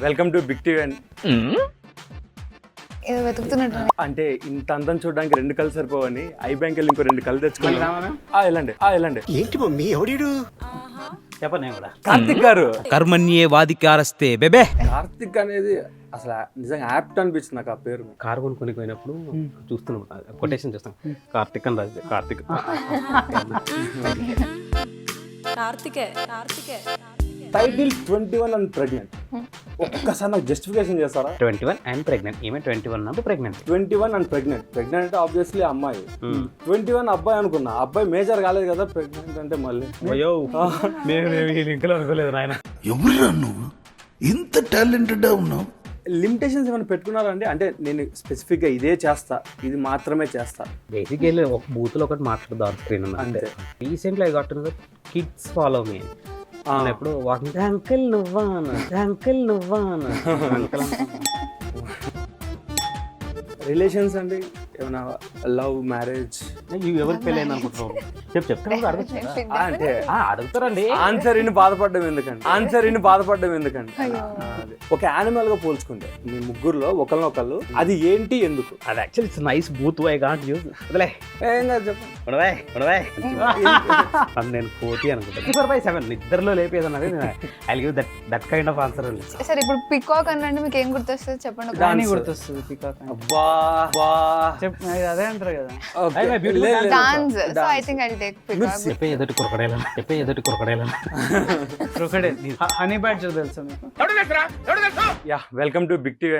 Welcome to big TV. ఏదో వెతుకుతున్నట్టు అంటే ఇంత అందం చూడడానికి 2 కళ్ళు సరిపోవని ఐ బ్యాంక్ వెళ్ళి ఇంకో 2 కళ్ళు తెచ్చుకోవాలి. వెళ్ళండి. ఏంటి మమ్మీ ఎవడీడు? చెప్పను కూడా కార్తిక్ గారు. కర్మణ్యే వాదికారస్తే బెబే. కార్తిక్ అనేది అసలు నిజంగా యాప్ట్ అనిపించింది నాకు ఆ పేరు. కారు కొనుక్కొని పోయినప్పుడు చూస్తున్నాం, కొటేషన్ చూస్తాం, కార్తిక్ అని Raju. Karthik title 21 and pregnant. ఒక్కసారి నాకు జస్టిఫికేషన్ చేస్తారా? 21 అండ్ ప్రెగ్నెంట్. ఈమె 21 అప్పుడు ప్రెగ్నెంట్. 21 and pregnant. ప్రెగ్నెంట్ అంటే ఆబ్వియస్లీ అమ్మాయి. 21 అబ్బాయి అనుకున్నా. అబ్బాయి మేజర్ కాలేదు కదా ప్రెగ్నెంట్ అంటే. మళ్ళీ అయ్యో మేము ఈ లింకులు అనుకోలేదు నాయన. ఎవరురా నువ్వు ఇంత టాలెంటెడ్ ఉన్నావు? లిమిటేషన్స్ ఏమైనా పెట్టుకున్నారా అండి? అంటే నేను స్పెసిఫిక్గా ఇదే చేస్తా, ఇది మాత్రమే చేస్తా. బేసిక్ వెళ్ళి ఒక బూత్లో ఒకటి మాట్లాడదాం స్క్రీన్ అంతే. Recently I got kids follow me ఎప్పుడు వాకింగ్ అంకుల్ నువ్వాను, అంకుల్ నువ్వాను, అంకుల్. రిలేషన్స్ అండి ఏమైనా లవ్ మ్యారేజ్ ఎవరికి పెళ్ళి అయింది అనుకుంటున్నావు? చెప్తాను అంటే అడుగుతారండి. ఆన్సర్ ఇన్ని బాధపడ్డం ఎందుకండి? అదే. ఒక యానిమల్ గా పోల్చుకుంటే మీ ముగ్గురులో ఒకళ్ళనొకళ్ళు అది ఏంటి ఎందుకు? అది actually it's nice but I got used. అదలే ఏం కాదు చెప్పండి. నేను 40 అనుకుంటా. 4/7 నిద్రలో లేపేదన్నది I give that kind of answer. సరే ఇప్పుడు పికాక్ అంటే మీకు ఏం గుర్తొస్తుంది చెప్పండి. Dance. గుర్తొస్తుంది పికాక్ అబ్బా అదే అంటారు కదా. Dance. So I think I take peacock. చెప్పే ఎదుటి కొరకడేలా క్రొకడైల్. హనీ బ్యాడ్జర్ తెలుసా మీకు? Yeah welcome to big TV.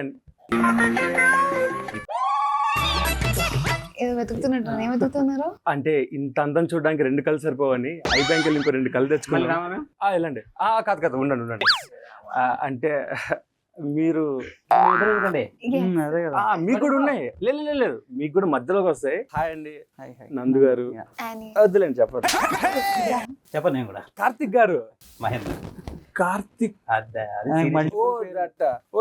ఏదో వెతుకుతున్నట్టు ఏం వెతుకుతున్నారు? అంటే ఇంత అందం చూడడానికి 2 కళ్ళు సరిపోవని ఐ బ్యాంక్ వెళ్ళి ఇంకో 2 కళ్ళు తెచ్చుకోవాలి. వెళ్ళండి. కాదు ఉండండి. అంటే మీరు అదే కదా. మీకు కూడా ఉన్నాయి. లేదు మీకు కూడా మధ్యలోకి వస్తాయి. హాయ్ అండి. నందు గారు. యానీ. వద్దులేండి చెప్పండి. చెప్పను నేను కూడా. కార్తిక్ గారు. మహేంద్ర. కార్తిక్. మళ్ళీ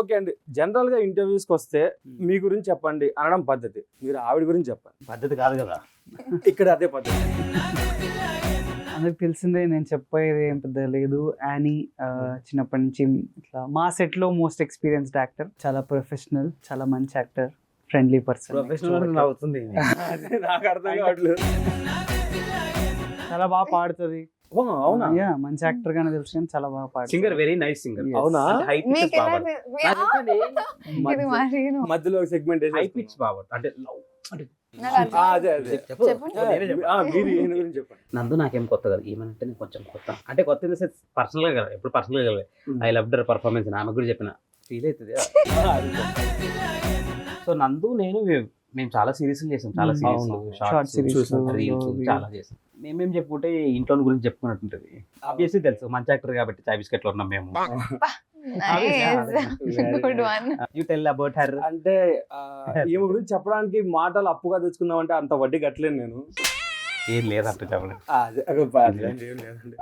ఓకే అండి. జనరల్ గా ఇంటర్వ్యూస్ కి వస్తే మీ గురించి చెప్పండి అనడం పద్ధతి. మీరు ఆవిడ గురించి చెప్పండి. పద్ధతి కాదు కదా ఇక్కడ అదే పద్ధతి. అందరికి తెలిసిందే, నేను చెప్పేది ఏం పెద్ద లేదు. యానీ చిన్నప్పటి నుంచి ఇట్లా మా సెట్ లో మోస్ట్ ఎక్స్పీరియన్స్డ్ యాక్టర్, చాలా ప్రొఫెషనల్, చాలా మంచి యాక్టర్, ఫ్రెండ్లీ పర్సన్. ప్రొఫెషనల్ అవుతుంది. నాకు అర్థం కావట్లేదు. చాలా బాగా పాడుతుంది. అవునా? యా, మంచి యాక్టర్ గానే తెలుసు కానీ చాలా బాగా పాడుతుంది. Singer, very nice singer. అవునా? మీకు ఎలా ఇది మరి మధ్యలో సెగ్మెంట్ హై పిచ్ బాబు అంటే లవ్ అంటే అదే మీరు ఈయన గురించి చెప్పండి. నందు నాకేం కొత్త కదా, ఏమంటే నేను కొంచెం కొత్త. అంటే కొత్త ఇన్ ద సెన్స్ పర్సనల్ గా కదా, ఎప్పుడు పర్సనల్ గా ఐ లవ్ దర్ పర్ఫార్మెన్స్. ఆమె కూడా చెప్పిన ఫీల్ అవుతుంది. సో నందు నేను మేము చాలా సిరీస్ చేసాం, చాలా షార్ట్ సిరీస్ రీల్స్ చాలా చేసాం. మేమేం చెప్పుకుంటే ఇంట్లో గురించి చెప్పుకున్నట్టుంటది. ఆబ్వియస్లీ తెలుసు మంచి యాక్టర్ కాబట్టి చాయ్ బిస్కెట్లు ఉన్నాం మేము. Good one. You tell about her. అంటే ఈమె గురించి చెప్పడానికి మాటలు అప్పుగా తెచ్చుకుందాం అంటే అంత వడ్డీ కట్టలేను నేను. ఏం లేదంటే చెప్పలేదు. ఏం లేదండి.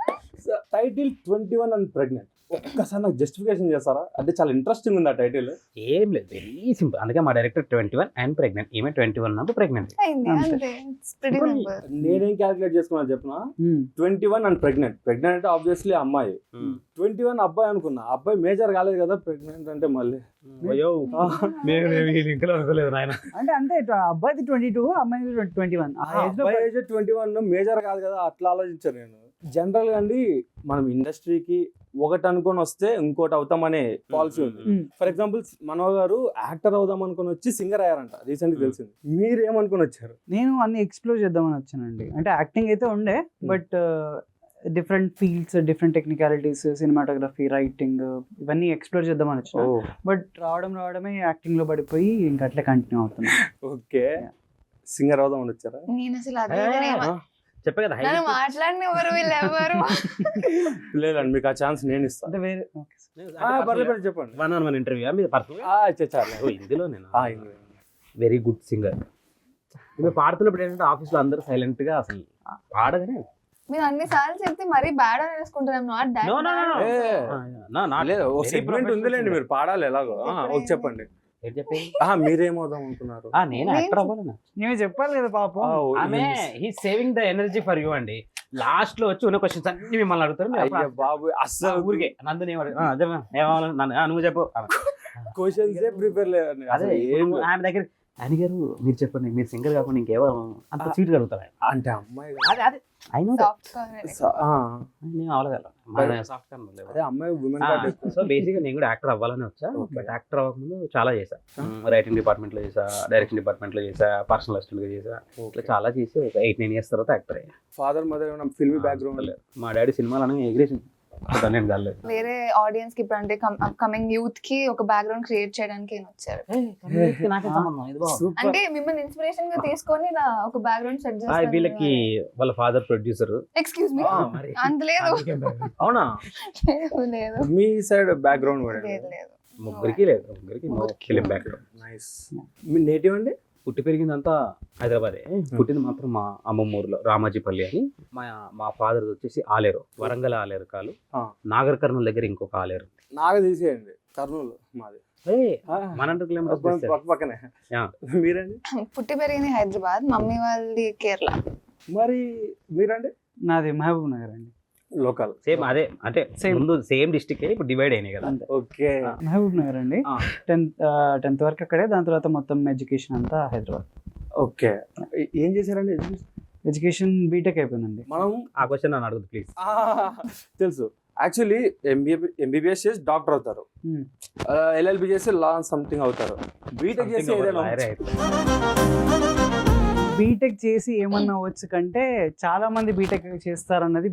Title 21 and pregnant. ఒక్కసారి నాకు జస్టిఫికేషన్ చేస్తారా? అంటే చాలా ఇంట్రెస్టింగ్ ఉంది ఆ టైటిల్. ఏం లేదు, వెరీ సింపుల్. అందుకే మా డైరెక్టర్ 21 అండ్ ప్రెగ్నెంట్. ఈమె 21 అన్నప్పుడు ప్రెగ్నెంట్. అంతే. It's pretty simple. నేనేం క్యాలిక్యులేట్ చేసుకున్నా చెప్పిన 21 అండ్ ప్రెగ్నెంట్. ప్రెగ్నెంట్ అంటే ఆబ్వియస్లీ అమ్మాయి. 21 అబ్బాయి అనుకున్నా. అబ్బాయి మేజర్ కాలేదు కదా ప్రెగ్నెంట్ అంటే. మళ్ళీ అయ్యో మేము ఈ లింకులు అనుకోలేదు నాయన. అంటే అబ్బాయిది 22, అమ్మాయిది 21. అబ్బాయి ఏజ్ 21 మేజర్ కాదు కదా, అట్లా ఆలోచించాను నేను. జనరల్ గా అండి మనం ఇండస్ట్రీకి ఒకటి అనుకొని వస్తే ఇంకోటి అవుతామనే పాలసీ ఉంది. ఫర్ ఎగ్జాంపుల్ మనో గారు యాక్టర్ అవుదాం అనుకుని వచ్చి సింగర్ అయ్యారంట, రీసెంట్ గా తెలిసింది. మీరు ఏమనుకుని వచ్చారు? నేను అన్ని ఎక్స్ప్లోర్ చేద్దామని వచ్చానండి. అంటే యాక్టింగ్ అయితే ఉండే, but different fields, different technicalities, cinematography, writing, ఇవన్నీ ఎక్స్ప్లోర్ చేద్దామని వచ్చాను. బట్ రావడమే యాక్టింగ్ లో పడిపోయి ఇంకా అట్లే కంటిన్యూ అవుతుంది. ఓకే, సింగర్ అవుదాం అని వచ్చారా? నేను అసలు అదే చెప్పే కదా నన్ను మాట్లాడిన ఎవరు వీళ్ళెవరు? లేదండి, మీకు ఆ ఛాన్స్ నేను ఇస్తాను. అంటే వేరే పర్లేదు చెప్పండి. 1-on-1 ఇంటర్వ్యూ మీరు పర్సనల్. ఇందులో నేను వెరీ గుడ్ సింగర్. మేము పాడుతున్నప్పుడు ఏంటంటే ఆఫీస్ లో అందరూ సైలెంట్ గా అసలు పాడగానే మీరు అన్ని సార్లు చెప్తే మరీ బ్యాడ్ అని వేసుకుంటున్నాం. సెగ్మెంట్ ఉందిలేండి, మీరు పాడాలి ఎలాగో. చెప్పండి. మీరేమవుదాం అనుకున్నారు? నేను యాక్టర్ అవ్వాలన్నా నేను చెప్పాలి కదా పాపం. ఆమె he saving the energy for you అండి. లాస్ట్ లో వచ్చి ఉన్న క్వశ్చన్స్ అన్ని మిమ్మల్ని అడుగుతారు మీరు అప్పుడు అయ్య బాబు అస్సలు ఊరికే నందుని నువ్వు చెప్పు క్వశ్చన్స్ ప్రిపేర్ లేదు అదే ఇప్పుడు ఆయన దగ్గర ఆయన గారు మీరు చెప్పండి మీరు సింగర్ కాకుండా ఇంకేవో అంత స్వీట్ అడుగుతారు ఆయన. అంటే అమ్మాయి అదే అదే అయినా సాఫ్ట్ కార్నర్. నేను అవలగలను సాఫ్ట్ అదే అమ్మాయి ఉమెన్ సో బేసిక్గా నేను కూడా యాక్టర్ అవ్వాలని వచ్చా బట్ యాక్టర్ అవ్వకముందు చాలా చేశా రైటింగ్ డిపార్ట్మెంట్ లో చేసా డైరెక్షన్ డిపార్ట్మెంట్ లో చేసా పర్సనల్ అసిస్టెంట్ గా చేసా ఇట్లా చాలా చేసి ఒక 8-9 years తర్వాత యాక్టర్ అయ్యా. ఫాదర్ మదర్ ఏమైనా ఫిల్మీ బ్యాక్గ్రౌండ్ మా డాడీ సినిమాలను ఎగిరేసి నేను కాలేదు వేరే ఆడియన్స్ కి ఇప్పుడు అంటే కమింగ్ యూత్ కి ఒక బ్యాక్గ్రౌండ్ క్రియేట్ చేయడానికి ఆయన వచ్చారు. అంటే మిమ్మల్ని ఇన్స్పిరేషన్ గా తీసుకొని నా ఒక బ్యాక్గ్రౌండ్ సెట్ చేస్తాను. వీళ్ళకి వాళ్ళ ఫాదర్ ప్రొడ్యూసర్. ఎక్స్క్యూజ్ మీ అంత లేదు. అవునా? లేదు మీ సైడ్ బ్యాక్గ్రౌండ్ కూడా లేదు లేదు. ముగ్గురికి లేదు, ముగ్గురికి ఫిలిం బ్యాక్గ్రౌండ్. నైస్. మీ నేటివ్ అండి? పుట్టి పెరిగిందంతా హైదరాబాదే, పుట్టింది మాత్రం మా అమ్మమ్మ ఊర్లో రామాజీపల్లి అని. మా ఫాదర్ వచ్చేసి ఆలేరు, వరంగల్ ఆలేరు కాలు, నాగర్ కర్నూలు దగ్గర ఇంకొక ఆలేరు. నాకు తీసేయండి, కర్నూలు మాది. 100 kilometers పక్కనే. మీరండి? పుట్టి పెరిగింది హైదరాబాద్, మమ్మీ వాళ్ళది కేరళ. మరి మీరండి? నాది మహబూబ్ నగర్ అండి. లోకల్ సేమ్ అదే, అంటే ముందు సేమ్ డిస్ట్రిక్ట్ ఇప్పుడు డివైడ్ అయినాయి కదా. ఓకే. మహబూబ్ నగర్ అండి. 10th వరకు అక్కడే, దాని తర్వాత మొత్తం ఎడ్యుకేషన్ అంతా హైదరాబాద్. ఓకే. ఏం చేశారండి? ఎడ్యుకేషన్ బీటెక్ అయిపోయిందండి. మనం ఆ క్వశ్చన్ నన్ను అడుగుతుంది ప్లీజ్. తెలుసు. యాక్చువల్లీ ఎంబీబీఎస్ చేసి డాక్టర్ అవుతారు, ఎల్ఎల్బి చేసి లా సంథింగ్ అవుతారు, బీటెక్ చేసి బీటెక్ చేసి ఏమన్నా అవ్వచ్చు కంటే చాలా మంది బీటెక్ చేస్తారన్నది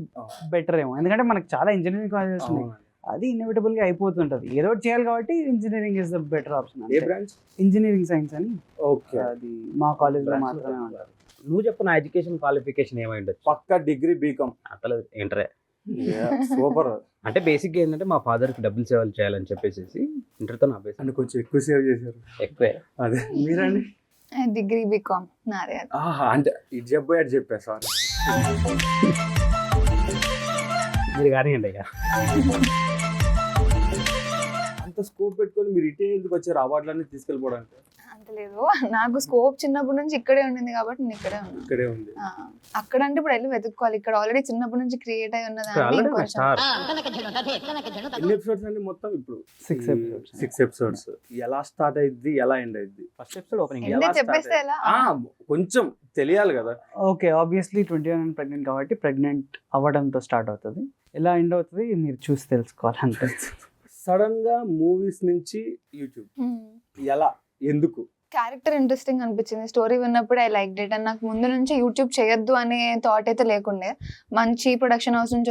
బెటర్ ఏమో. ఎందుకంటే మనకు చాలా ఇంజనీరింగ్ కాలేజెస్ ఉన్నాయి, అది ఇన్ఎవిటబుల్ గా అయిపోతుంటది. ఏదో ఒకటి చేయాలి కాబట్టి engineering is the better option. A branch? Engineering science అని. ఓకే. అది మా కాలేజ్ లో మాత్రమే ఉంటారు. నువ్వు చెప్పు, నా ఎడ్యుకేషన్ క్వాలిఫికేషన్ ఏమై ఉండొచ్చు? పక్కా డిగ్రీ బీకామ్. అసలు ఇంటరే. సూపర్. అంటే బేసిక్గా ఏంటంటే మా ఫాదర్కి డబ్బులు సేవలు చేయాలని చెప్పేసి ఇంటర్తో నా బేస్ అంటే కొంచెం ఎక్కువ సేవ్ చేశారు. ఎక్కువే. అదే. మీరండి? డిగ్రీ బీకామ్ నాదే. అంటే ఇది చెప్పే అది చెప్పా, సారీ. మీరు కానివ్వండి అయ్యా. అంత స్కోప్ పెట్టుకొని మీరు ఇటే ఎందుకు వచ్చారు అవార్డులన్నీ తీసుకెళ్ళిపోవడానికి? అంత లేదు, నాకు స్కోప్ చిన్నప్పటి నుంచి ఇక్కడే ఉండింది కాబట్టి నేను ఇక్కడే ఉన్నాను. ఇక్కడే ఉంది. అక్కడ అంటే ఇప్పుడు వెళ్ళి వెతుక్కోవాలి, ఇక్కడ ఆల్రెడీ చిన్నప్పటి నుంచి క్రియేట్ అయి ఉన్నదాన్ని ఎన్ని ఎపిసోడ్స్ అండి మొత్తం? ఇప్పుడు 6 episodes. ఎలా స్టార్ట్ అయింది, ఎలా ఎండ్ అయింది? ఫస్ట్ ఎపిసోడ్ ఓపెనింగ్ చెప్పేస్తే ఎలా? కొంచెం తెలియాలి కదా. ఓకే, ఆబ్వియస్లీ 21 ప్రెగ్నెంట్ కాబట్టి ప్రెగ్నెంట్ అవ్వడంతో స్టార్ట్ అవుతుంది. ఎలా ఎండ్ అవుతుంది మీరు చూసి తెలుసుకోవాలంటే. సడన్ గా మూవీస్ నుంచి యూట్యూబ్ ఎలా, ఎందుకు? క్యారెక్టర్ ఇంట్రెస్టింగ్ అనిపించింది, స్టోరీ విన్నప్పుడు ఐ లైక్ ఇట్. అండ్ నాకు ముందు నుంచి యూట్యూబ్ చేయొద్దు అనే థాట్ అయితే లేకుండే. మంచి ప్రొడక్షన్ హౌస్ నుంచి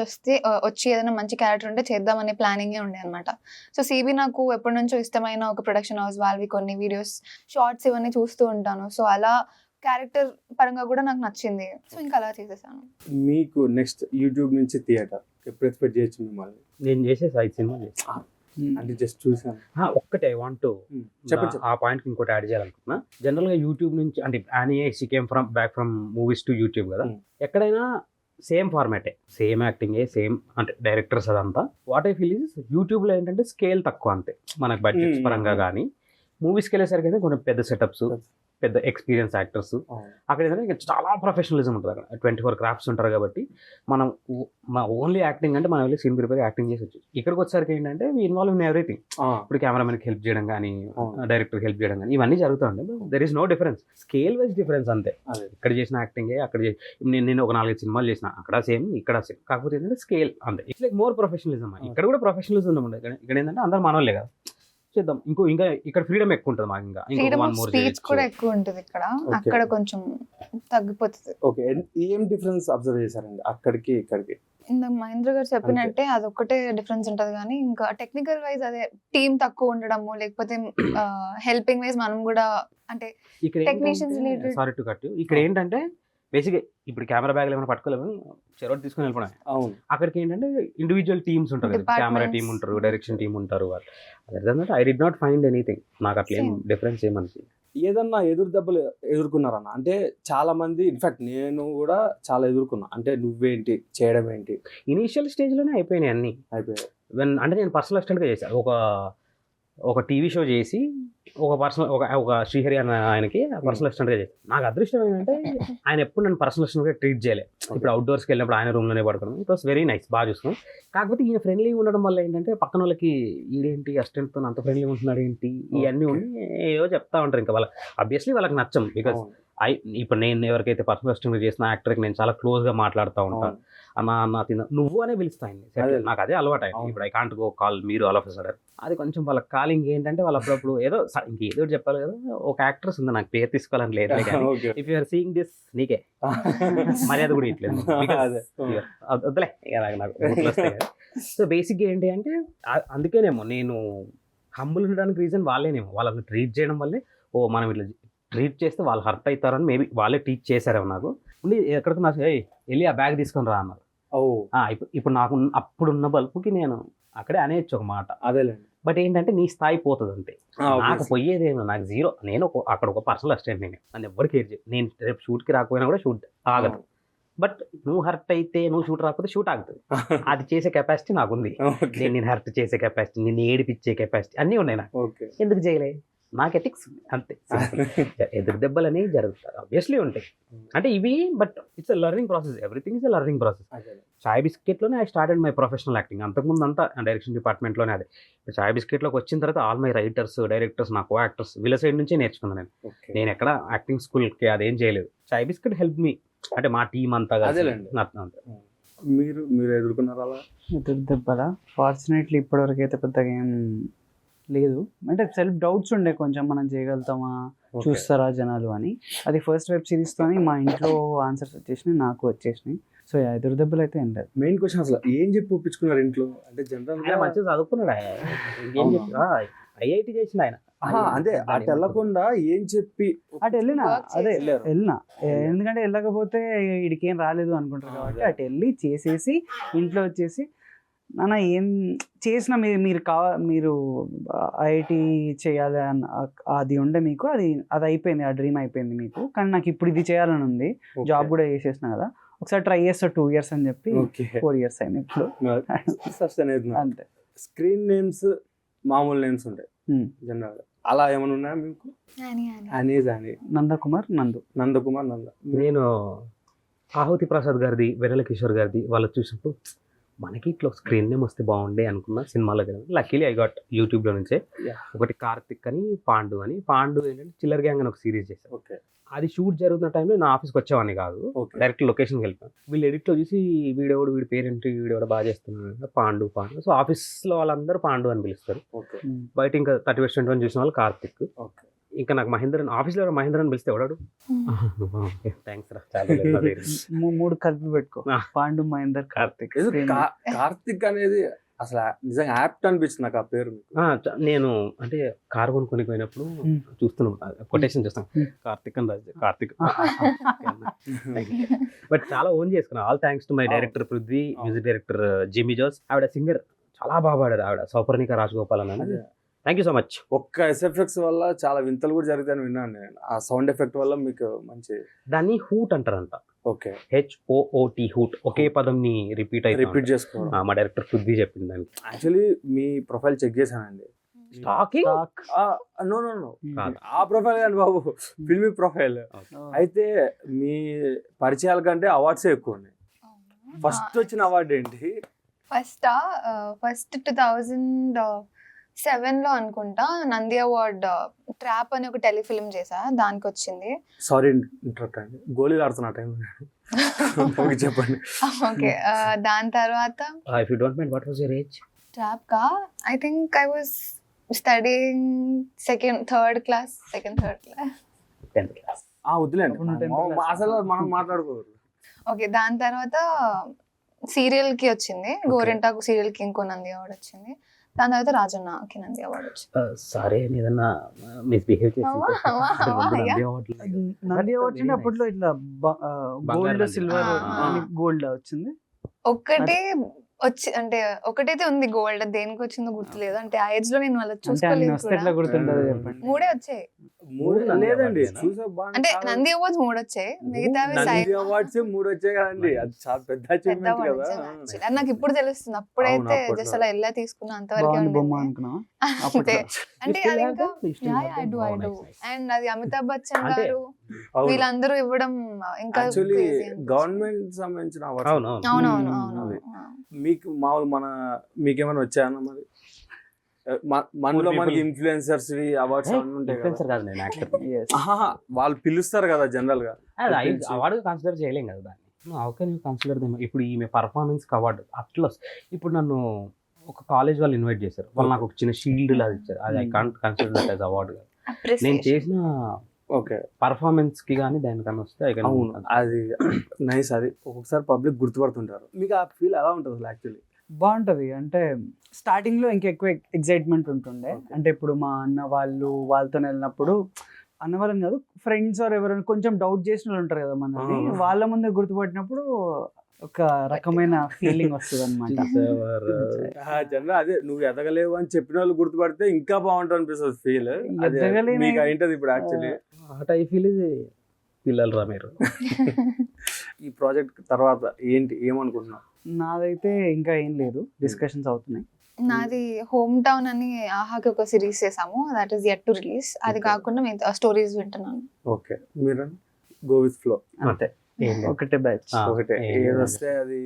వచ్చి ఏదైనా మంచి క్యారెక్టర్ ఉంటే చేద్దామనే ప్లానింగే ఉండే అనమాట. సో సిబి నాకు ఎప్పటి నుంచో ఇష్టమైన ఒక ప్రొడక్షన్ హౌస్, వాళ్ళవి కొన్ని వీడియోస్, షార్ట్స్ ఇవన్నీ చూస్తూ ఉంటాను. సో అలా క్యారెక్టర్ పరంగా కూడా నాకు నచ్చింది, సో ఇంకా అలా చేసేసాను. మీకు నెక్స్ట్ యూట్యూబ్ నుంచి థియేటర్ ఎప్పుడు ఎక్స్పెక్ట్ చేయొచ్చు మిమ్మల్ని? నేను చేసేసి 5 సినిమాలు చేసాను. అంటే జస్ట్ చూసాను. ఒక్కటే వాంట్ టు చెప్పండి, ఆ పాయింట్ ఇంకోటి యాడ్ చేయాలనుకుంటున్నా. జనరల్ గా యూట్యూబ్ నుంచి అంటే she came from movies to YouTube కదా. ఎక్కడైనా సేమ్ ఫార్మాటే, సేమ్ యాక్టింగే, సేమ్ అంటే డైరెక్టర్స్ అదంతా. What I feel is YouTube లో ఏంటంటే స్కేల్ తక్కువ అంతే, మనకు బడ్జెట్స్ పరంగా. కానీ మూవీస్కి వెళ్ళేసరికి అయితే కొంచెం పెద్ద సెటప్స్, పెద్ద ఎక్స్పీరియన్స్ యాక్టర్స్. అక్కడ ఏంటంటే చాలా ప్రొఫెషనలిజం ఉంటుంది, అక్కడ 24 క్రాఫ్ట్స్ ఉంటారు కాబట్టి మనం ఓన్లీ యాక్టింగ్ అంటే మనం వెళ్ళి సీన్ ప్రిపేర్ యాక్టింగ్ చేసి వచ్చి. ఇక్కడికి వచ్చేసరికి ఏంటంటే వీ ఇన్వాల్వ్ ఇన్ ఎవ్రీథింగ్. ఇప్పుడు కెమెరామెన్కి హెల్ప్ చేయడం కానీ, డైరెక్టర్కి హెల్ప్ చేయడం కానీ, ఇవన్నీ జరుగుతూ ఉంటాయి. There is no difference, scale wise difference అంతే. ఇక్కడ చేసిన యాక్టింగే అక్కడ నేను ఒక 4 సినిమాలు చేసిన, అక్కడ సేమ్ ఇక్కడ సేమ్, కాకపోతే ఏంటంటే స్కేల్ అంతే. It's like more professionalism. ఇక్కడ కూడా ప్రొఫెషనలిజం ఉండదు, ఇక్కడ ఏంటంటే అందరూ మనోళ్ళే కదా, చేద్దాం. ఇంకా ఇక్కడ ఫ్రీడమ్ ఎక్కువ ఉంటుంది మాకు, ఇంకా స్పీచ్ కూడా ఎక్కువ ఉంటుంది ఇక్కడ, అక్కడ కొంచెం తగ్గిపోతుంది. ఓకే, ఏం డిఫరెన్స్ అబ్జర్వ్ చేశారండి అక్కడికి ఇక్కడికి? ఇందాక మహేంద్ర గారు చెప్పినట్టే అదొక్కటే డిఫరెన్స్ ఉంటది, కానీ ఇంకా టెక్నికల్ వైజ్ అదే టీమ్ తక్కువ ఉండడము, లేకపోతే హెల్పింగ్ వైజ్ మనం కూడా అంటే technicians related. Sorry to cut you. ఇక్కడ ఏంటంటే బేసిక్గా ఇప్పుడు కెమెరా బ్యాగ్లు ఏమైనా పట్టుకోలేమని చెరొకటి తీసుకుని వెళ్ళిపోవడం. అవును. అక్కడికి ఏంటంటే ఇండివిజువల్ టీమ్స్ ఉంటారు కదా, కెమెరా టీమ్ ఉంటారు, డైరెక్షన్ టీమ్ ఉంటారు. I did not find anything. నాకు అట్లా ఏం డిఫరెన్స్ ఏమనిపించింది. ఏదన్నా ఎదురు దెబ్బలు ఎదుర్కొన్నారన్న? అంటే చాలా మంది, ఇన్ఫాక్ట్ నేను కూడా చాలా ఎదుర్కొన్నా. అంటే నువ్వేంటి చేయడం ఏంటి, ఇనీషియల్ స్టేజ్ లోనే అయిపోయినాయి అన్ని. అయిపోయాయి. అంటే నేను పర్సనల్ అసిస్టెంట్ గా చేశాను. ఒక ఒక టీవీ షో చేసి ఒక పర్సనల్ ఒక శ్రీహరి అన్న ఆయనకి పర్సనల్ అసిస్టెంట్గా చేసి నాకు అదృష్టం ఏంటంటే ఆయన ఎప్పుడు నన్ను పర్సనల్ అసిస్టెంట్గా ట్రీట్ చేయలేదు. ఇప్పుడు అవుట్డోర్స్కి వెళ్ళినప్పుడు ఆయన రూమ్లోనే పడుకున్నాం. ఇట్ వాస్ వెరీ నైస్, బాగా చూసుకున్నాం. కాకపోతే ఈయన ఫ్రెండ్లీ ఉండడం వల్ల ఏంటంటే పక్కన వాళ్ళకి ఈడేంటి అసిస్టెంట్తో అంత ఫ్రెండ్లీ ఉంటున్నాడు ఏంటి ఇవన్నీ ఉండి ఏవో చెప్తా ఉంటారు. ఇంకా వాళ్ళ ఆబ్వియస్లీ వాళ్ళకి నచ్చం. బికాస్ ఇప్పుడు నేను ఎవరికైతే పర్సనల్ అసిస్టెంట్ చేసిన యాక్టర్కి నేను చాలా క్లోజ్గా మాట్లాడుతూ ఉంటాను. అన్న తిన్న నువ్వు అనే పిలుస్తాను. నాకు అదే అలవాటు అయింది. ఇప్పుడు ఐ కాంట్ గో కాల్ మీరు ఆల్ ఆఫ్ అ సడన్. అది కొంచెం వాళ్ళ కాలింగ్ ఏంటంటే వాళ్ళు అప్పుడప్పుడు ఏదో ఇంకేదో చెప్పాలి కదా. ఒక యాక్ట్రెస్ ఉంది, నాకు పేరు తీసుకోవాలని లేదు. ఇఫ్ యూఆర్ సీయింగ్ దిస్ నీకే మర్యాద కూడా ఇట్లేదు. వద్దులే నాకు. సో బేసిక్గా ఏంటి అంటే అందుకేనేమో నేను హంబుల్ ఉండడానికి రీజన్ వాళ్ళేనేమో. వాళ్ళని ట్రీట్ చేయడం వల్లే మనం ఇట్లా ట్రీట్ చేస్తే వాళ్ళు హర్ట్ అవుతారని మేబీ వాళ్ళే టీచ్ చేశారేమో నాకు. ఉండి ఎక్కడికి నాకు వెళ్ళి ఆ బ్యాగ్ తీసుకొని రా అన్నారు. ఇప్పుడు నాకు అప్పుడున్న బల్పుకి నేను అక్కడే అనేయచ్చు ఒక మాట. అదేలేండి. బట్ ఏంటంటే నీ స్థాయి పోతుంది అంతే. నాకు పోయేదేమో, నాకు జీరో. నేను అక్కడ ఒక పర్సనల్ అసిస్టెంట్. నన్ను ఎవరు కేర్ చేయదు. నేను రేపు షూట్కి రాకపోయినా కూడా షూట్ ఆగదు. బట్ నువ్వు హర్ట్ అయితే నువ్వు షూట్ రాకపోతే షూట్ ఆగుతుంది. అది చేసే కెపాసిటీ నాకుంది. నేను హర్ట్ చేసే కెపాసిటీ, నేను ఏడిపించే కెపాసిటీ అన్నీ ఉన్నాయి నాకు. ఎందుకు చేయలే? నాకు ఎథిక్స్ అంతే. ఎదురు దెబ్బలు అనేవి జరుగుతాయి, ఆబ్వియస్లీ ఉంటాయి. అంటే ఇవి but it's a learning process. Everything is a learning process. Chai బిస్కెట్లోనే I started my professional acting. అంతకుముందు అంతా డైరెక్షన్ డిపార్ట్మెంట్లోనే. అదే చాయ్ బిస్కెట్లోకి వచ్చిన తర్వాత ఆల్ మై రైటర్స్, డైరెక్టర్స్, నా కో యాక్టర్స్ వీళ్ళ సైడ్ నుంచే నేర్చుకున్నాను. నేను ఎక్కడ యాక్టింగ్ స్కూల్కి అదేం చేయలేదు. చాయ్ బిస్కెట్ హెల్ప్ మీ, అంటే మా టీం అంతా మీరు ఎదుర్కొన్నారా అలా ఎదురు దెబ్బలా? ఫార్చునేట్లీ ఇప్పటివరకు అయితే పెద్దగా ఏం లేదు. అంటే సెల్ఫ్ డౌట్స్ ఉండే కొంచెం, మనం చేయగలుగుతామా, చూస్తారా జనాలు అని. అది ఫస్ట్ వెబ్ సిరీస్తోని మా ఇంట్లో ఆన్సర్స్ వచ్చేసినాయి, నాకు వచ్చేసినాయి. సో ఎదురు దెబ్బలు అయితే ఏం లేదు. మెయిన్ క్వశ్చన్ అసలు ఏం చెప్పి ఒప్పించుకున్నారు ఇంట్లో? అంటే జనరల్ మంచిగా చదువుకున్నాడు, ఐఐటి చేసిన ఆయన. అదే అటు వెళ్ళకుండా ఏం చెప్పి అటు వెళ్ళినా, అదే వెళ్ళినా. ఎందుకంటే వెళ్ళకపోతే వీడికి ఏం రాలేదు అనుకుంటారు కాబట్టి అటు వెళ్ళి చేసేసి ఇంట్లో వచ్చేసి నాన్న ఏం చేసినా మీరు ఐఐటి చేయాలి అని అది ఉండే మీకు, అది అయిపోయింది, ఆ డ్రీమ్ అయిపోయింది మీకు. కానీ నాకు ఇప్పుడు ఇది చేయాలని ఉంది, జాబ్ కూడా చేసేసిన కదా, ఒకసారి ట్రై చేస్తా 2 years అని చెప్పి 4 years అయింది ఇప్పుడు. అంతే. స్క్రీన్ నేమ్స్ మామూలు నేమ్స్ ఉంటాయి జనరల్, అలా ఏమైనా ఉన్నాయా మీకు? నందకుమార్, నందకుమార్. నేను ఆహుతి ప్రసాద్ గారిది, వెన్నెల కిషోర్ గారిది వాళ్ళు చూసినప్పుడు మనకి ఇట్లా స్క్రీన్ నేమ్ వస్తే బాగుండే అనుకున్న సినిమాలో. లక్కీలీ ఐ గాట్ యూట్యూబ్లో నుంచే. ఒకటి కార్తిక్ అని, పాండు అని. పాండు ఏంటంటే చిల్లర్ గ్యాంగ్ అని ఒక సిరీస్ చేశాను. అది షూట్ జరుగుతున్న టైంలో నా ఆఫీస్కి వచ్చేవాడిని కాదు, డైరెక్ట్ లొకేషన్కి వెళ్ళిపోయాను. వీళ్ళు ఎడిట్లో చూసి వీడి పేరేంటి, వీడెవడ బాగా చేస్తున్నాడు, పాండు. సో ఆఫీస్లో వాళ్ళందరూ పాండు అని పిలుస్తారు. బయట ఇంకా 30-21 చూసిన వాళ్ళు కార్తిక్. ఇంకా నాకు మహేంద్రన్, ఆఫీస్లో మహేంద్రన్ పిలిస్తే ఎవడాడు? థ్యాంక్స్ రా, చాలా 3 కలిపి పెట్టుకో, పాండు, మహేందర్, కార్తిక్. కార్తిక్ అనేది అసలు నిజంగా యాప్ట్ అనిపించింది నాకు ఆ పేరు. నేను అంటే కారు కొనుక్కొని పోయినప్పుడు చూస్తున్నాను, కొటేషన్ చూస్తాను, కార్తిక్ అని రాజు, కార్తిక్. బట్ చాలా ఓన్ చేసుకున్నాను. All thanks to my director Prithvi, music director Jimmy Jose. ఆవిడ సింగర్ చాలా బాగా పాడారు, ఆవిడ సౌపర్ణిక రాజగోపాల్ అని. Thank you so much. ఒక్క ఎస్ఎఫ్ఎక్స్ వల్ల చాలా వింతలు కూడా జరుగుతాయని విన్నాను నేను. ఆ సౌండ్ ఎఫెక్ట్ వల్ల మీకు మంచి, దాన్ని హూట్ అంటారంట. Okay, HOOT, hoot. ఒకే పదంని రిపీట్ చేసుకోవాలి. మా డైరెక్టర్ పృథ్వీ చెప్పింది దానికి. యాక్చువల్లీ మీ ప్రొఫైల్ చెక్ చేశానండి. నో ఆ ప్రొఫైల్ కానీ బాబు, ఫిల్మీ ప్రొఫైల్. అయితే మీ పరిచయాల కంటే అవార్డ్సే ఎక్కువ ఉన్నాయి. ఫస్ట్ వచ్చిన అవార్డు ఏంటి? ఫస్ట్ 2007లో అనుకుంటా, నంది అవార్డ్ ట్రాప్ అని ఒక టెలిఫిల్మ్ చేసా, దానికి వచ్చింది. సారీ ఇంటరప్ట్ అండి, గోళీలు ఆడుతున్నా టైం చెప్పండి. ఓకే, దాని తర్వాత if you don't mind, what was your age? ట్రాప్ కా I think I was studying third class. 10th class. వద్దులేండి, అసలు మనం మాట్లాడుకోరు. ఓకే, దాని తర్వాత సీరియల్ కి వచ్చింది, గోరింటాకు సీరియల్ కి ఇంకో నంది అవార్డు వచ్చింది. దాని తర్వాత రాజన్నకి నంది అవార్డు వచ్చింది. సరే, ఏదన్నా మిస్బిహేవ్ చేసి నంది అవార్డు అప్పట్లో ఇట్లా గోల్డ్, సిల్వర్, గోల్డ్ వచ్చింది. ఒక్కటే అంటే ఒకటైతే ఉంది గోల్డ్, దేనికి వచ్చిందో గుర్తులేదు. అంటే ఆ ఏజ్ లో నేను వాళ్ళ చూసుకోలేదు. 3 వచ్చాయి. మూడు నంది లేదండి అవార్డ్స్ చూసా బాగా అంటే నంది అవార్డ్స్ 3 వచ్చాయి, మిగతావి నంది సైడ్ అవార్డ్స్ 3 వచ్చాయి కదండి, అది చాలా పెద్ద పెద్ద అచీవ్మెంట్ awards కదా. actually. అది నాకు ఇప్పుడు తెలుస్తుంది, అప్పుడైతే అప్పట్లో. జస్ట్ అలా ఎలా తీసుకున్నా అంతవరకే బాగుంది బొమ్మ ఉండేది. అనుకున్నా అంతే అంటే You still అది have ఇంకా that? You still have I that? Do Oh, I do nice, nice. And అది అమితాబ్ బచ్చన్ అంటే- గారు అవును. వీళ్ళందరూ ఇవ్వడం ఇంకా యాక్చువల్లీ crazy అనిపించింది. గవర్నమెంట్ సంబంధించిన అవును, అవార్డ్స్. అవును. అవునవును మ్మ్. అవునవును. మీకు మామూలు మీకేమైనా వచ్చాయన్న మరి మనలో Poor మనకి people. ఇన్ఫ్లుయెన్సర్స్ అవార్డ్స్ అన్నీ ఉంటాయి కదా. ఇన్ఫ్లుయెన్సర్ కాదు నేను యాక్టర్. Yes. ఆహాహా, వాళ్ళు పిలుస్తారు కదా జనరల్ గా. అవార్డు కన్సిడర్ చేయలేం కదా దాన్ని. How can you consider them? ఇప్పుడు ఈమె పర్ఫార్మెన్స్ కి అవార్డు అట్లా ఇప్పుడు నన్ను ఒక కాలేజ్ వాళ్ళు ఇన్వైట్ చేశారు, వాళ్ళు నాకు ఒక చిన్న షీల్డ్ లాగా ఇచ్చారు, అది I can't consider that as award. నేను Appreciation. చేసిన ఓకే, పర్ఫార్మెన్స్ కి కానీ దానికన్నా వస్తే ఐ కెన్. అవును, అది నైస్. అది ఒక్కొక్కసారి పబ్లిక్ గుర్తుపడుతుంటారు. మీకు ఆ ఫీల్ ఎలా ఉంటుంది అసలు యాక్చువల్లీ? బాగుంటది. అంటే స్టార్టింగ్ లో ఇంకా ఎక్కువ ఎక్సైట్మెంట్ ఉంటుండే. Okay. అంటే ఇప్పుడు మా అన్న వాళ్ళతో వెళ్ళినప్పుడు, అన్న వాళ్ళని కాదు, ఫ్రెండ్స్ ఆర్ ఎవరైనా కొంచెం డౌట్ చేసిన వాళ్ళు ఉంటారు కదా మనల్ని, అవును. వాళ్ళ ముందే గుర్తుపట్టినప్పుడు ఒక రకమైన ఫీలింగ్ వస్తుంది అనమాట. జనరల్ అదే, నువ్వు ఎదగలేవు అని చెప్పిన వాళ్ళు గుర్తుపడితే ఇంకా బాగుంటుంది అనిపిస్తుంది ఫీల్. అదే ఎదగలేని- మీకు అయింటది ఇప్పుడు యాక్చువల్లీ. వాట్ ఐ ఫీల్ ఇది పిల్లలు రా మీరు. ఈ ప్రాజెక్ట్ తర్వాత ఏమనుకుంటున్నావు? నాదైతే ఇంకా ఏం లేదు, డిస్కషన్స్ అవుతున్నాయి. నాది హోమ్ టౌన్ అని ఆహాకి ఒక సిరీస్ చేసాము, that is yet to release. అది Okay. కాకుండా మిగతా స్టోరీస్ వింటున్నాను. ఓకే, మీరు గో విత్ ఫ్లో. అంతే, ఏం లేదు. ఒకటే బ్యాచ్. ఆ, ఒకటే ఏం లేదు. ఏదొస్తే అది.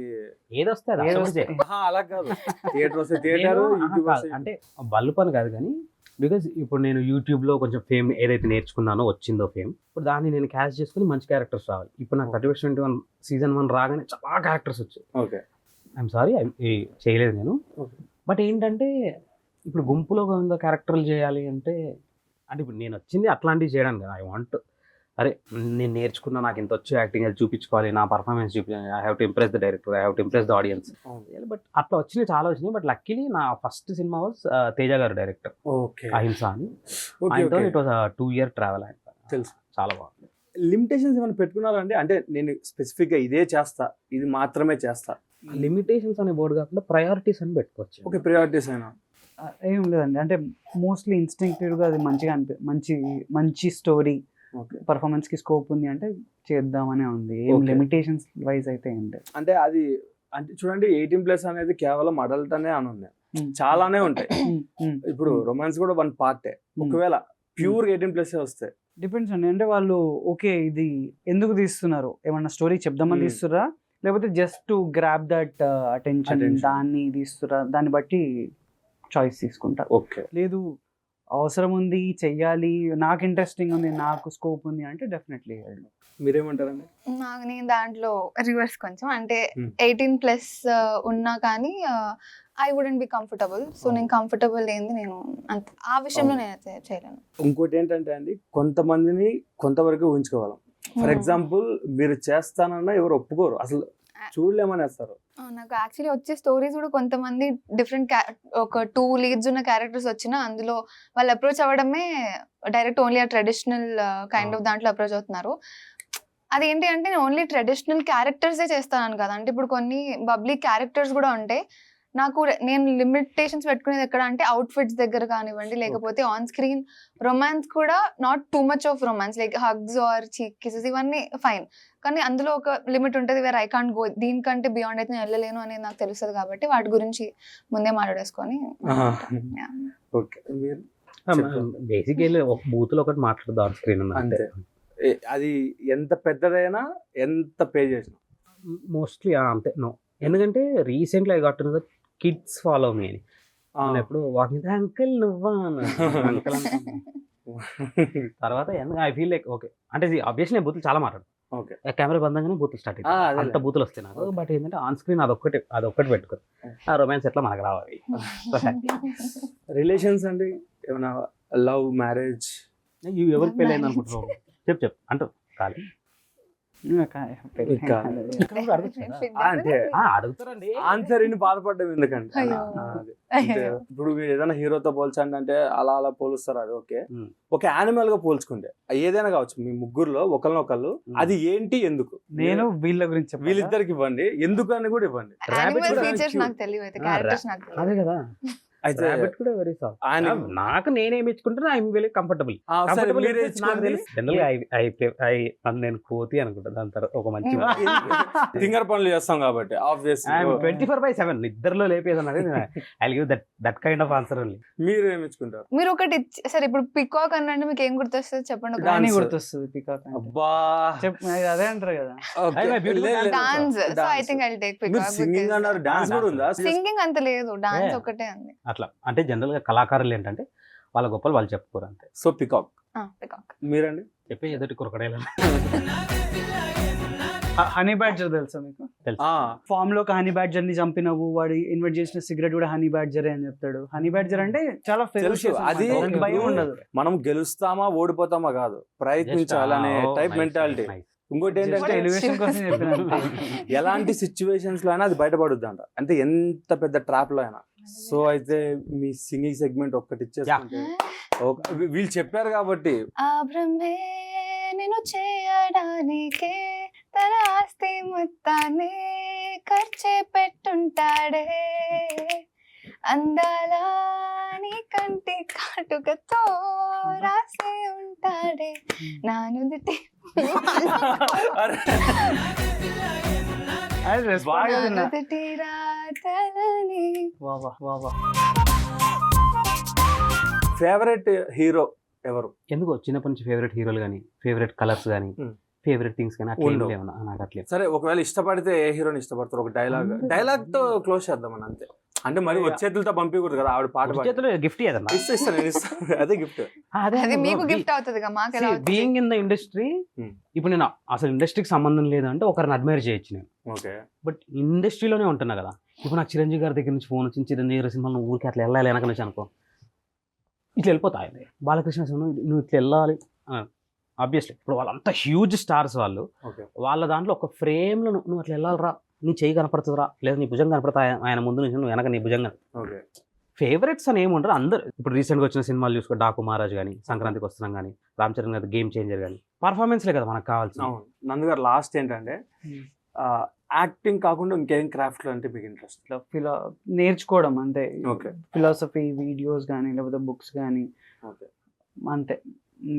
ఏదొస్తే అది ఏదొస్తే- అసలు చేయి. ఆహా, అలా కాదు, థియేటర్ వస్తే థియేటర్, నేను- యూట్యూబ్ కాదు, అంటే బల్లు పని కాదు కానీ, బికాజ్ ఇప్పుడు నేను యూట్యూబ్ లో కొంచెం ఫేమ్ ఏదైతే నేర్చుకున్నానో వచ్చిందో ఫేమ్, ఇప్పుడు దాన్ని నేను క్యాచ్ చేసుకుని మంచి క్యారెక్టర్స్ రావాలి. ఇప్పుడు నాకు 31 సీజన్ 1 రాగానే చాలా క్యారెక్టర్స్ వచ్చాయి. ఓకే. ఐఎమ్ సారీ చేయలేదు నేను. Okay. బట్ ఏంటంటే ఇప్పుడు గుంపులో కొంత క్యారెక్టర్లు చేయాలి అంటే ఇప్పుడు నేను వచ్చింది అట్లాంటివి చేయడానికి కదా. ఐ వాంట్, అరే నేను నేర్చుకున్నా, నాకు ఇంత వచ్చి యాక్టింగ్ అది చూపించుకోవాలి, నా పర్ఫార్మెన్స్ చూపించాలి, I have to impress the director, I have to impress the audience. But అట్లా వచ్చినాయి, చాలా వచ్చినాయి. బట్ లక్కీలీ నా ఫస్ట్ సినిమా వాజ్ తేజ గారు డైరెక్టర్, ఓకే. అహింస అని. ఓకే, ఆయనతో okay. It was 2 year travel. ఆయన తెలుసు. చాలా బాగుంది. లిమిటేషన్స్ ఏమైనా పెట్టుకున్నారండి? అంటే నేను స్పెసిఫిక్ గా ఇదే చేస్తా, ఇది మాత్రమే చేస్తా. లిమిటేషన్స్ అనే బోర్డు కాకుండా ప్రయారిటీస్ అని పెట్టుకోవచ్చు. ఓకే, ప్రియారిటీస్ అయినా. ఏం లేదండి, అంటే మోస్ట్లీ ఇన్స్టింక్టివ్ గా అది మంచిగా మంచి స్టోరీ, ఓకే. పర్ఫార్మెన్స్ కి స్కోప్ ఉంది అంటే చేద్దామనే ఉంది. ఏం Okay. లిమిటేషన్స్ వైజ్ అయితే ఏం లేదు. అంటే అది అంటే చూడండి, 18+ అనేది కేవలం అడల్ట్ అనే అని ఉంది, చాలానే ఉంటాయి. ఇప్పుడు రొమాన్స్ కూడా 1 పార్టే. ఒకవేళ ప్యూర్ 18+ వస్తాయి. డిపెండ్స్ అండి, అంటే వాళ్ళు ఓకే ఇది ఎందుకు తీస్తున్నారు, ఏమన్నా స్టోరీ చెప్దామని తీస్తురా, లేకపోతే just to grab that attention, దాన్ని తీస్తురా, దాన్ని బట్టి చాయిస్ తీసుకుంటారు. ఓకే. లేదు అవసరం ఉంది, చెయ్యాలి, నాకు ఇంట్రెస్టింగ్ ఉంది, నాకు స్కోప్ ఉంది అంటే డెఫినెట్లీ. మీరేమంటారండి? నేను దాంట్లో రివర్స్ కొంచెం, అంటే Hmm. 18+ ఉన్నా కానీ I wouldn't be comfortable. So నేను కంఫర్టబుల్ లేని నేను అంత ఆ విషయంలో నేనైతే చేయలేను. ఇంకోటి ఏంటంటే అండి, కొంతమందిని కొంతవరకు ఊహించుకోగలం. ఫర్ ఎగ్జాంపుల్, మీరు చేస్తానన్నా ఎవరు ఒప్పుకోరు, అసలు చూడలేమనేస్తారు. నాకు యాక్చువల్లీ వచ్చే స్టోరీస్ కూడా కొంతమంది డిఫరెంట్ ఒక 2 leads ఉన్న క్యారెక్టర్స్ వచ్చినా అందులో వాళ్ళు అప్రోచ్ అవ్వడమే డైరెక్ట్ ఓన్లీ ఆ ట్రెడిషనల్ కైండ్ ఆఫ్ దాంట్లో అప్రోచ్ అవుతున్నారు. అదేంటి అంటే నేను ఓన్లీ ట్రెడిషనల్ క్యారెక్టర్సే చేస్తాను కదా. అంటే ఇప్పుడు కొన్ని పబ్లిక్ క్యారెక్టర్స్ కూడా ఉంటాయి. నేను లిమిటేషన్స్ పెట్టుకునేది ఎక్కడ అంటే అవుట్ఫిట్స్ దగ్గర కానివ్వండి, లేకపోతే ఆన్ స్క్రీన్ రొమాన్స్ కూడా not too much of romance, like hugs or cheek kisses ఇవన్నీ ఫైన్, కానీ అందులో ఒక లిమిట్ ఉంటుంది, వేర్ ఐ కాంట్ గో, దీనికంటే బియాండ్ అయితే నేను వెళ్ళలేను అనేది నాకు తెలుస్తుంది. కాబట్టి వాటి గురించి ముందే మాట్లాడేసుకొని. ఓకే. మీరు బేసిక్ ఒక బూత్ లో ఒకటి మాట్లాడదాం ఆన్ స్క్రీన్ అంతే. అది ఎంత పెద్దదైనా, ఎంత పే చేసినా మోస్ట్లీ అంతే. నో, ఎందుకంటే recently I got to know that kids follow మీ అని. ఎప్పుడు వాకింగ్ అంకుల్ నువ్వా అంకుల్ తర్వాత ఐ ఫీల్ లైక్ ఓకే, అంటే ఆబ్వియస్లీ బూతులు చాలా మాట్లాడు. ఓకే. కెమెరా బందంగానే బూతులు స్టార్ట్ అవుతాయి, అంత బూతులు వస్తాయి నాకు. బట్ ఏంటంటే ఆన్ స్క్రీన్ అదొక్కటి పెట్టుకో, ఆ రొమాన్స్ ఎట్లా మనకు రావాలి. రిలేషన్స్ అండి, ఏమైనా లవ్, మ్యారేజ్? ఎవరికి పెళ్ళి అయింది అనుకుంటున్నావు? చెప్పు అంటూ కాదు అడుగుతారండి. ఆన్సర్ ఇన్ని బాధపడ్డం ఎందుకండి? అయ్యో. అదే. అంటే ఇప్పుడు మీరు ఏదైనా హీరోతో పోల్చండి అంటే అలా పోలుస్తారు, అది ఓకే. ఒక యానిమల్ గా పోల్చుకుంటే ఏదైనా కావచ్చు, మీ ముగ్గురులో ఒకరినొకళ్ళు, అది ఏంటి, ఎందుకు? నేను వీళ్ళ గురించి చెప్పాలా? వీళ్ళిద్దరికి ఇవ్వండి, ఎందుకు అని కూడా ఇవ్వండి. యానిమల్ కూడా ఫీచర్స్ cute. నాకు తెలియదు, అయితే క్యారెక్టర్స్ నాకు అదే తెలియదు. కదా, అయితే Rabbit కూడా వెరీ సాఫ్ట్. ఆయన నాకు నేనేమి ఇచ్చుకుంటున్నా ఐఎమ్ వెరీ కంఫర్టబుల్. సరే మీరే ఇచ్చుకోండి. నేను కోతి అనుకుంటా దాని తర్వాత ఒక మంచి ఫింగర్ పనులు చేస్తాం కాబట్టి ఆబ్వియస్లీ 24/7 నిద్రలో లేపేదన్నది I give that kind of answer only. మీరు ఏమి ఇచ్చుకుంటారు? మీరు ఒకటి సరే ఇప్పుడు పికాక్ అనంటే మీకు ఏం గుర్తొస్తుంది చెప్పండి. కానీ గుర్తొస్తుంది పికాక్. అబ్బా అదే అంటారు కదా. Dance. So I think I will take peacock. Singing అన్నారు, డాన్స్ కూడా ఉందా? సింగింగ్ అంత లేదు, డాన్స్ ఒకటే ఉంది. అట్లా అంటే జనరల్ గా కళాకారులు ఏంటంటే వాళ్ళ గొప్పలు వాళ్ళు చెప్పుకోరు అంతే. So peacock. పికాక్. మీరండి? చెప్పే ఎదుటి కురకడేల హనీ బ్యాడ్జర్ తెలుసా మీకు? ఫామ్ లో హనీ బ్యాడ్జర్ ని చంపినవు, వాడు ఇన్వైట్ చేసిన సిగరెట్ కూడా హనీ బ్యాడ్జరే అని చెప్తాడు. హనీ బ్యాడ్జర్ అంటే చాలా తెలుసు. అది భయం ఉండదు. మనం గెలుస్తామా ఓడిపోతామా కాదు, ప్రయత్నించాలనే టైప్ మెంటాలిటీ. ఇంకోటి ఏంటంటే ఎలివేషన్ కోసం చెప్పిన ఎలాంటి సిచ్యువేషన్స్ లో అయినా అది బయటపడుద్ది అంట, అంటే ఎంత పెద్ద ట్రాప్ లో అయినా. సో అయితే మీ సింగింగ్ సెగ్మెంట్ ఒక్కటి ఇచ్చేసుకుంటే వీళ్ళు చెప్పారు కాబట్టి. ఆ బ్రహ్మే నేను చేయడానికే తన ఆస్తి మొత్తాన్ని ఖర్చే పెట్టుంటాడే, అందాల నీ కంటి కాటుకతో రాసి ఉంటాడే నా నుదుటి. నుదుటి రాతలని. ఫేవరెట్ హీరో ఎవరు? ఎందుకో చిన్నప్పటి నుంచి ఫేవరెట్ హీరోలు కానీ ఫేవరెట్ కలర్స్ కానీ ఫేవరెట్ థింగ్స్ కానీ అట్లా ఉండవు. ఏమన్నా నాకు అట్లేదు. సరే ఒకవేళ ఇష్టపడితే ఏ హీరోని ఇష్టపడతారు? ఒక డైలాగ్ తో క్లోజ్ చేద్దాం అంతే. అంటే మరి వచ్చేతులతో పంపించకూడదు కదా, ఆవిడ పాట చేతిలో గిఫ్ట్ ఇవ్వదన్నా. ఇస్తాను అదే గిఫ్ట్. అది మీకు గిఫ్ట్ అవుతుంది మాకు. బీయింగ్ ఇన్ ద ఇండస్ట్రీ, ఇప్పుడు నేను అసలు ఇండస్ట్రీకి సంబంధం లేదు అంటే ఒకరిని అడ్మైర్ చేయొచ్చు నేను. ఓకే. బట్ ఇండస్ట్రీలోనే ఉంటున్నా కదా. ఇప్పుడు నాకు చిరంజీవి గారి దగ్గర నుంచి ఫోన్ వచ్చింది, చిరంజీవి గారి సినిమాలు ఊరికి అట్లా వెళ్ళాలి వెనక నుంచి అనుకో, ఇట్లా వెళ్ళిపోతాయి. బాలకృష్ణ సినిమా నువ్వు ఇట్లా వెళ్ళాలి ఆబ్వియస్లీ. ఇప్పుడు వాళ్ళంతా హ్యూజ్ స్టార్స్ వాళ్ళు, వాళ్ళ దాంట్లో ఒక ఫ్రేమ్లో నువ్వు అట్లా వెళ్ళాలిరా, నీ చెయ్యి కనపడుతుందిరా, లేదా నీ భుజం కనపడతా ఆయన ముందు నుంచి నువ్వు వెనక నీ భుజంగా. ఫేవరెట్స్ అని ఏముంటారు అందరు. ఇప్పుడు రీసెంట్గా వచ్చిన సినిమాలు చూసుకో, డాకు మహారాజ్ కానీ, సంక్రాంతికి వస్తున్నాం కానీ, రామ్ చరణ్ గారి గేమ్ చేంజర్ కానీ, పర్ఫార్మెన్స్లే కదా మనకు కావాల్సింది. నందు గారు లాస్ట్ ఏంటంటే యాక్టింగ్ కాకుండా ఇంకేం క్రాఫ్ట్ లో అంటే మీకు ఇంట్రెస్ట్? నేర్చుకోవడం అంతే. ఓకే. ఫిలాసఫీ వీడియోస్ కానీ లేకపోతే బుక్స్ కానీ అంతే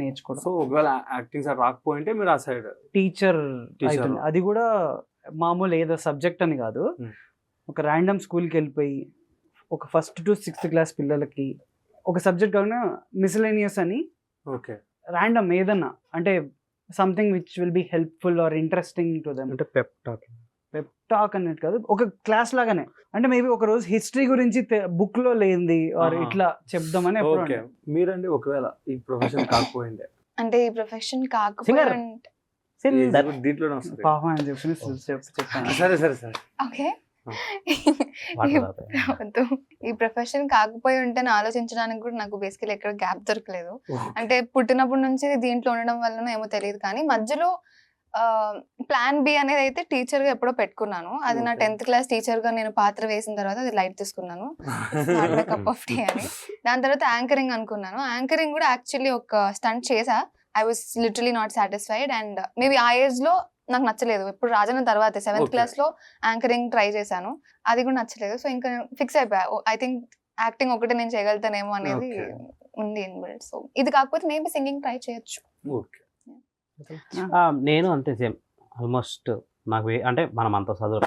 నేర్చుకోవడం. సో ఒకవేళ యాక్టింగ్ సైడ్ రాకపోయింటే మీరు ఆ సైడ్ టీచర్. అది కూడా మామూలు ఏదో సబ్జెక్ట్ అని కాదు, ఒక ర్యాండమ్ స్కూల్కి వెళ్ళిపోయి ఒక 1st to 6th క్లాస్ పిల్లలకి ఒక సబ్జెక్ట్ కాకుండా మిస్లేనియస్ అని ర్యాండమ్ ఏదన్నా, అంటే something which will be helpful or interesting to them. అంటే పెప్ టాక్ అన్నట్టు కాదు, ఒక క్లాస్ లాగానే. అంటే మేబీ ఒక రోజు హిస్టరీ గురించి బుక్ లో లేనిది ఆర్ ఇట్లా చెప్దామని. మీరండి ఒకవేళ ఈ ప్రొఫెషన్ కాకపోయిండే? అంటే ఈ ప్రొఫెషన్ కాకపోయింటే దీంట్లోనే వస్తుంది పాపం అని చెప్పాను. సరే సరే సరే ఓకే. ఈ ప్రొఫెషన్ కాకపోయి ఉంటే ఆలోచించడానికి కూడా నాకు బేసికలీ ఎక్కడ గ్యాప్ దొరకలేదు. అంటే పుట్టినప్పటి నుంచి దీంట్లో ఉండడం వల్ల ఏమో తెలియదు, కానీ మధ్యలో ప్లాన్ బి అనేది అయితే టీచర్ గా ఎప్పుడో పెట్టుకున్నాను. అది నా 10th క్లాస్ టీచర్ గా నేను పాత్ర వేసిన తర్వాత అది లైట్ తీసుకున్నాను, కప్ ఆఫ్ టీ అని. దాని తర్వాత యాంకరింగ్ అనుకున్నాను. యాంకరింగ్ కూడా యాక్చువల్లీ ఒక స్టంట్ చేసా. I was literally not satisfied and maybe ఆ ఏజ్ లో నాకు నచ్చలేదు. ఇప్పుడు రాజన్న తర్వాత 7th క్లాస్ లో యాంకరింగ్ ట్రై చేశాను, అది కూడా నచ్చలేదు. సో ఇంకా ఫిక్స్ అయిపోయా, ఐ థింక్ యాక్టింగ్ ఒకటే నేను చేయగలుగుతానేమో అనేది ఉంది ఇన్బిల్డ్. సో ఇది కాకపోతే మేబీ సింగింగ్ ట్రై చేయొచ్చు. నేను అంతే సేమ్ ఆల్మోస్ట్. నాకు అంటే మనం అంత చదువు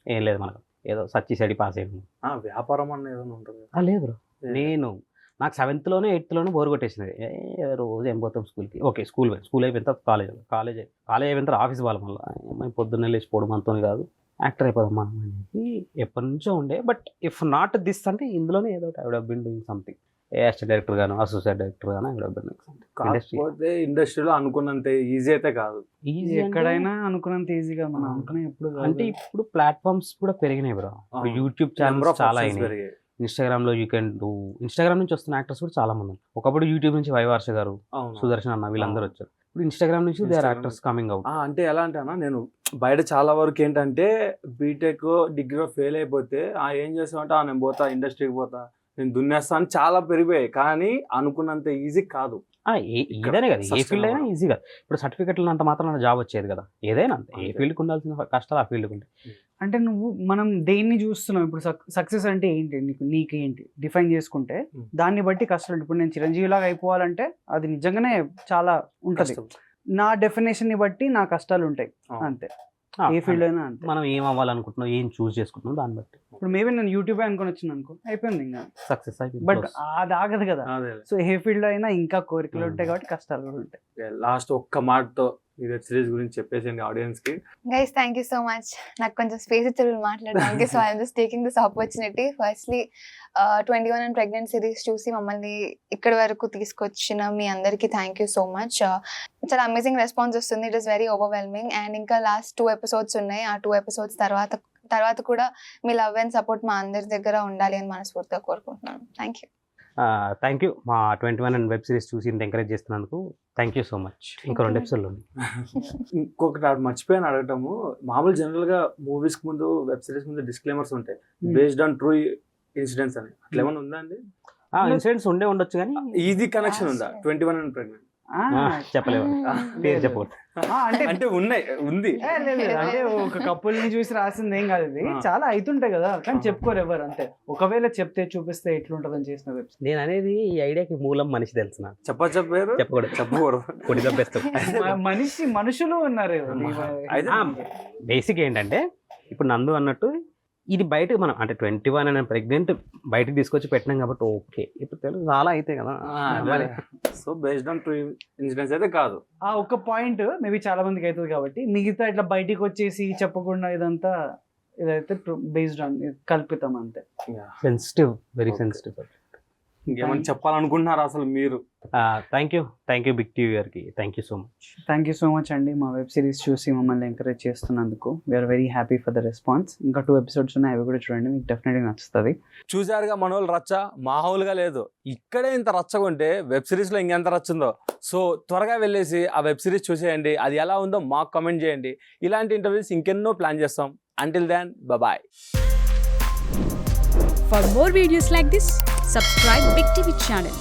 ఏం లేదు, మనకు ఏదో సచ్చి సడి పాస్ అయ్యాము. వ్యాపారం అన్న ఏదైనా ఉంటుంది? లేదు బ్రో, నాకు 7th లోనే 8th లోనే బోర్ కొట్టేసినది. రోజు ఏం పోతాం స్కూల్కి. ఓకే, స్కూల్ అయిపోయిన తర్వాత కాలేజ్ అయిపోయిన తర్వాత ఆఫీస్ వాళ్ళ మళ్ళీ పొద్దున్నే లేచిపోవడం అంతోని కాదు, యాక్టర్ అయిపోదాం మనం అనేది ఎప్పటి నుంచో ఉండే. బట్ ఇఫ్ నాట్ దిస్ అంటే ఇందులోనే ఏదో I would have been doing something. Assistant director గాను, అసోసియేట్ డైరెక్టర్ గాను I would have been doing something. కాకపోతే ఇండస్ట్రీలో అనుకున్నంత ఈజీ అయితే కాదు. ఈజీ ఎక్కడైనా అనుకున్నంత ఈజీగా మనం అనుకునే ఎప్పుడు అంటే ఇప్పుడు ప్లాట్ఫామ్స్ కూడా పెరిగినాయి బ్రో. యూట్యూబ్ ఛానల్స్ చాలా అయినాయి, ఇన్స్టాగ్రామ్ లో యూ కెన్ డూ. ఇన్స్టాగ్రామ్ నుంచి వస్తున్న యాక్టర్స్ కూడా చాలా మంది. ఒకప్పుడు యూట్యూబ్ నుంచి వైవర్ష గారు, సుదర్శన్ అన్న వీళ్ళందరూ వచ్చారు. ఇప్పుడు ఇన్స్టాగ్రామ్ నుంచి they are actors coming out. అంటే ఎలా అంటే అన్న, నేను బయట చాలా వరకు ఏంటంటే బీటెక్ డిగ్రీలో ఫెయిల్ అయిపోతే ఏం చేస్తామంటే నేను పోతా ఇండస్ట్రీకి పోతా, నేను దున్నేస్తాను చాలా పెరిగిపోయాయి, కానీ అనుకున్నంత ఈజీ కాదు. ఏదైనా కదా, ఏ Sustain ఫీల్డ్ అయినా అవ్వడం. ఈజీ కదా. ఇప్పుడు సర్టిఫికెట్లు అంత మాత్రం జాబ్ వచ్చేది కదా, ఏదైనా అంతే. ఏ అంతే. ఫీల్డ్కి ఉండాల్సిన కష్టాలు ఆ ఫీల్డ్కి ఉంటాయి. అంటే మనం దేన్ని చూస్తున్నాం ఇప్పుడు, సక్సెస్ అంటే ఏంటి, నీకు ఏంటి డిఫైన్ చేసుకుంటే దాన్ని బట్టి కష్టాలు. ఇప్పుడు నేను చిరంజీవి లాగా అయిపోవాలంటే అది నిజంగానే చాలా ఉంటది. కష్టం. నా డెఫినేషన్ ని బట్టి నా కష్టాలు ఉంటాయి, అంతే. ఏ ఫీల్డ్ అయినా అంతే. మనం ఏం అవ్వాలనుకుంటున్నాం, ఏం చూస్ చేసుకుంటున్నాం దాన్ని బట్టి ఇప్పుడు మేబీ నేను యూట్యూబ్ అనుకుని వచ్చిన అనుకో, అయిపోయింది ఇంకా. సక్సెస్ అయిపోయింది. బట్ అది ఆగదు కదా. అదే సో ఏ ఫీల్డ్ అయినా ఇంకా కోరికలు ఉంటాయి కాబట్టి కష్టాలు కూడా ఉంటాయి. లాస్ట్ ఒక్క మాటతో ఈ వెబ్ సిరీస్ గురించి చెప్పేసింది ఆడియన్స్ కి. Guys thank you so much, నాకు కొంచెం స్పేస్ ఇచ్చారు మాట్లాడడానికి. So I'm just taking this opportunity. Firstly 21 and Pregnant series చూసి మమ్మల్ని ఇక్కడి వరకు తీసుకొచ్చిన మీ అందరికీ థ్యాంక్ యూ సో మచ్. చాలా అమేజింగ్ రెస్పాన్స్ వస్తుంది, it is very overwhelming. And ఇంకా లాస్ట్ 2 episodes ఉన్నాయి. ఆ 2 episodes తర్వాత కూడా మీ లవ్ అండ్ సపోర్ట్ మా అందరి దగ్గర ఉండాలి అని మనస్ఫూర్తిగా కోరుకుంటున్నాను. Thank you. Thank you. మా 21 and వెబ్ సిరీస్ చూసి ఇంత ఎంకరేజ్ చేస్తున్నందుకు థ్యాంక్ యూ సో మచ్. ఇంకో 2 episodes ఉంది. ఇంకొకటి మర్చిపోయాను అడగటము. మామూలు జనరల్ గా మూవీస్ ముందు, వెబ్ సిరీస్ ముందు డిస్క్లైమర్స్ ఉంటాయి, బేస్డ్ ఆన్ ట్రూ ఇన్సిడెంట్స్ అని. అట్లా ఏమైనా ఉందా అండి? ఇన్సిడెంట్స్ ఉండొచ్చు కానీ ఈజీ కనెక్షన్ ఉందా 21 and Pregnant? చెప్పలేము, పేరు చెప్పకూడదు. అంటే ఉంది. లేదు, అంటే ఒక కపుల్ ని చూసి రాసింది ఏం కాదు, ఇది చాలా అవుతుంటాయి కదా, కానీ చెప్పుకోరు ఎవరు. అంతే, ఒకవేళ చెప్తే చూపిస్తే ఎట్లుంటదని చేసిన వెబ్. నేను అనేది ఈ ఐడియాకి మూలం మనిషి తెలుసు నాకు. చెప్పారు చెప్పకూడదు. కొడి తప్పేస్తాం. మనుషులు ఉన్నారు. బేసిక్ ఏంటంటే ఇప్పుడు నందు అన్నట్టు ఇది బయటకు మనం అంటే 21 and Pregnant బయటకు తీసుకొచ్చి పెట్టినాం కాబట్టి ఓకే. ఇప్పుడు తెలుసు చాలా అయితే కదా. So based on true incidents అయితే కాదు. ఆ ఒక పాయింట్ మేబీ చాలా మందికి అవుతుంది కాబట్టి, మిగతా ఇట్లా బయటికి వచ్చేసి చెప్పకుండా ఇదంతా ఇదైతే బేస్డ్ ఆన్ కల్పితం అంతే. Sensitive, very sensitive. ఇంకేమైనా చెప్పాలనుకుంటున్నారా అసలు మీరు? థ్యాంక్ యూ బిగ్ టీవీ గారికి. థ్యాంక్ యూ సో మచ్ అండి. మా వెబ్ సిరీస్ చూసి మమ్మల్ని ఎంకరేజ్ చేస్తున్నందుకు we are very happy for the response. ఇంకా 2 episodes ఉన్నాయి, అవి కూడా చూడండి, మీకు డెఫినెట్గా నచ్చుతుంది. చూసారుగా మనోళ్ళు రచ్చ మామూలుగా లేదు. ఇక్కడే ఇంత రచ్చగా ఉంటే వెబ్ సిరీస్ లో ఇంకెంత రచ్చుందో. సో త్వరగా వెళ్ళేసి ఆ వెబ్ సిరీస్ చూసేయండి, అది ఎలా ఉందో మాకు కామెంట్ చేయండి. ఇలాంటి ఇంటర్వ్యూస్ ఇంకెన్నో ప్లాన్ చేస్తాం. Until then, bye-bye. For more videos like this, subscribe Big TV channel.